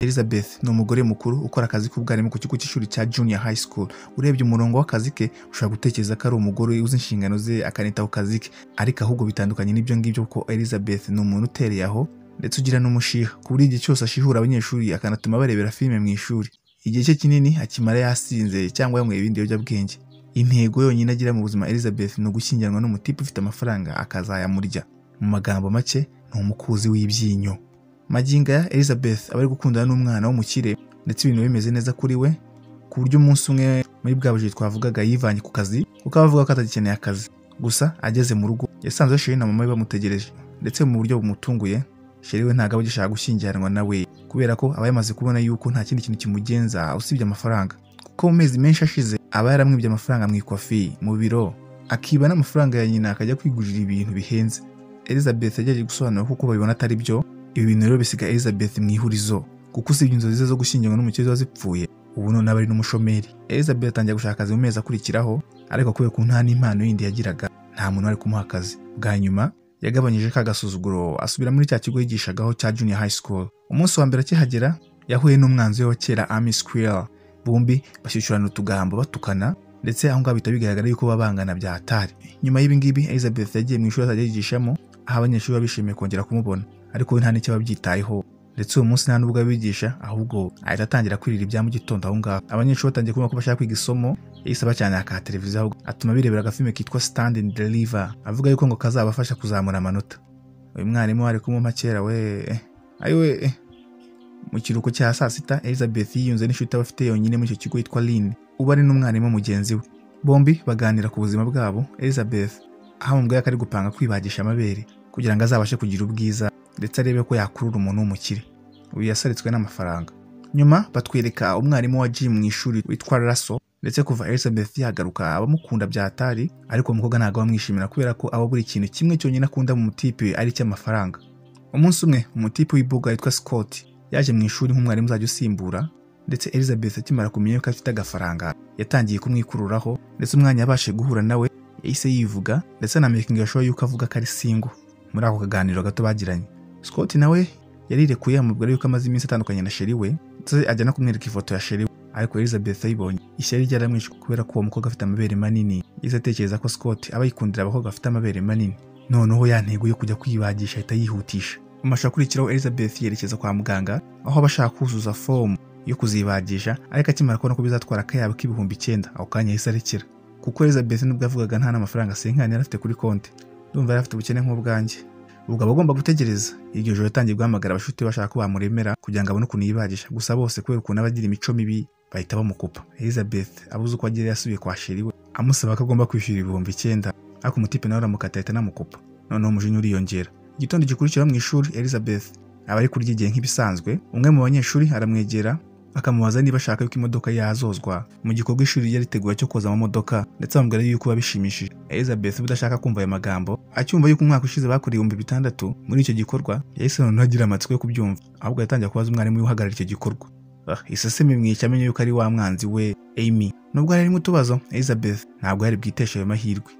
Elizabeth ni umugore mukuru ukora akazi k'ubwarimu ku kigo cy'ishuri cya Junior High School. Urebye umurongo w'akazi ke ushobora gutekereza ko ari umugore uzi inshingano ze akanita ku kazi ke, ariko ahubwo bitandukanye n'ibyo ngibyo kuko Elizabeth ni umuntu utereye aho ndetse ugira n'umushiha ku buryo igihe cyose ashihura abanyeshuri akanatuma barebera filime mu ishuri. Igihe cye kinini akimara yasinze cyangwa yanyweye ibindi biyobyabwenge. Intego yonyine agira mu buzima Elizabeth ni ugushyingiranwa n'umutipe ufite amafaranga akazayamurya. Mu magambo make ni umukuzi w'ibyinyo. Magingo ya Elizabeth aba ari gukundana n'umwana w'umukire ndetse ibintu bimeze neza kuri we ku buryo umunsi umwe muri bwa bujiji twavugaga yivanye ku kazi kuko avuga ko atagikeneye akazi. Gusa ageze mu rugo yasanze Sheri na mama we bamutegereje ndetse mu buryo bumutunguye Sheri we ntabwo agishaka gushyingiranwa nawe kubera ko aba yamaze kubona yuko nta kindi kintu kimugenza usibye amafaranga, kuko mu mezi menshi ashize aba yaramwibye amafaranga mu ikofi, mu biro, akiba n'amafaranga ya nyina akajya kwigurira ibintu bihenze. Elizabeth yagiye gusobanura kuko babibona atari byo. Ibi bintu rero bisiga Elizabeth mu ihurizo kuko usibye inzozi ze zo gushyingirwa n'umukire wazipfuye ubu none aba ari n'umushomeri. Elizabeth atangiye gushaka akazi mu mezi akurikiraho, ariko kubera ko nta n'impano yindi yagiraga nta muntu wari kumuha akazi. Bwa nyuma yagabanyije ka gasuzuguro asubira muri cya kigo yigishagaho cya Junior High School. Umunsi wa mbere akihagera yahuye n'umwanzi we wa kera Amy Square. Bombi bashyushyurana utugambo batukana ndetse aho ngaho bihita bigaragara yuko babangana bya hatari. Nyuma y'ibi ngibi Elizabeth yagiye mu ishuri azajya yigishamo, aho abanyeshuri bishimiye kongera kumubona, ariko we nta n'icyo babyitayeho ndetse uwo munsi nta n'ubwo abigisha ahubwo ahita atangira kwirira ibya mu gitondo. Aho ngaho abanyeshuri batangiye kubona ko bashaka kwiga isomo, yahise bacana aka televiziyo ahubwo atuma birebera agafilme kitwa Stand and Deliver avuga yuko ngo kazabafasha kuzamura amanota. Uyu mwarimu ari kumumpa kera we ayiwe. Mu kiruhuko cya saa sita Elizabeth yiyunze n'inshuti bafite yonyine muri icyo kigo yitwa Lynn, ubu ari n'umwarimu mugenzi we. Bombi baganira ku buzima bwabo. Elizabeth ahamubwiye ko ari gupanga kwibagisha amabere kugira ngo azabashe kugira ubwiza ndetse arebe ko yakurura umuntu w'umukire. Uyu yasaritswe n'amafaranga. Nyuma batwereka umwarimu wa gym mu ishuri witwa Russell, ndetse kuva Elizabeth yagaruka abamukunda bya hatari, ariko umukobwa ntabwo bamwishimira kubera ko aba buri kintu kimwe cyonyine akunda mu mutipe ari cy'amafaranga. Umunsi umwe umutipe w'ibuga yitwa Scott yaje mu ishuri nk'umwarimu uzajya usimbura, ndetse Elizabeth akimara kumenya ko afite agafaranga yatangiye kumwikururaho, ndetse umwanya yabashe guhura nawe yahise yivuga ndetse na making sure yuko avuga ko ari single. Muri ako kaganiro gato bagiranye, Scott nawe yarirekuye amubwira yuko amaze iminsi atandukanye na Sheri we, ndetse ajya no kumwereka ifoto ya Sheri we, ariko Elizabeth ayibonye ishyari ryaramwishe kubera ko uwo mukobwa afite amabere manini. Yahise atekereza ko Scott aba yikundira abakobwa bafite amabere manini, noneho ya ntego yo kujya kwibagisha ahita yihutisha. Mu mashusho akurikiraho Elizabeth yerekeza kwa muganga aho abashaka kuzuza fomu yo kuzibagisha, ariko akimara kubona ko bizatwara akayabo k'ibihumbi 9 ako kanya yahise arekera, kuko Elizabeth nubwo yavugaga nta n'amafaranga senkani yari afite kuri konti, ndumva yari afite ubukene nk'ubwanjye. Ubwo aba agomba gutegereza. Iryo joro yatangiye guhamagara abashuti bashaka ko bamuremera kugira ngo abone ukuntu yibagisha, gusa bose kubera ukuntu abagira imico mibi bahita bamukupa. Elizabeth abuze uko agira yasubiye kwa Sheri we amusaba ko agomba kwishyura ibihumbi 9, ariko umutipe nawe aramukata ahita anamukupa. Noneho umujinya uriyongera. Igitondo gikurikira mu ishuri Elizabeth aba ari kurya igihe nk'ibisanzwe. Umwe mu banyeshuri aramwegera akamubaza niba ashaka yuko imodoka yazozwa mu gikorwa ishuri ryari riteguye cyo koza amamodoka, ndetse amubwira yuko babishimishije. Elizabeth udashaka kumva ayo magambo, acyumva yuko umwaka ushize bakuriye 6,000 muri icyo gikorwa, yahise noneho agira amatsiko yo kubyumva, ahubwo yatangiye kubaza umwarimu uhagarara icyo gikorwa. Iseseme mwica amenye yuko ari wa mwanzi we Amy. Nubwo ari mu tubazo, Elizabeth ntabwo yari bwiteshe ayo mahirwe.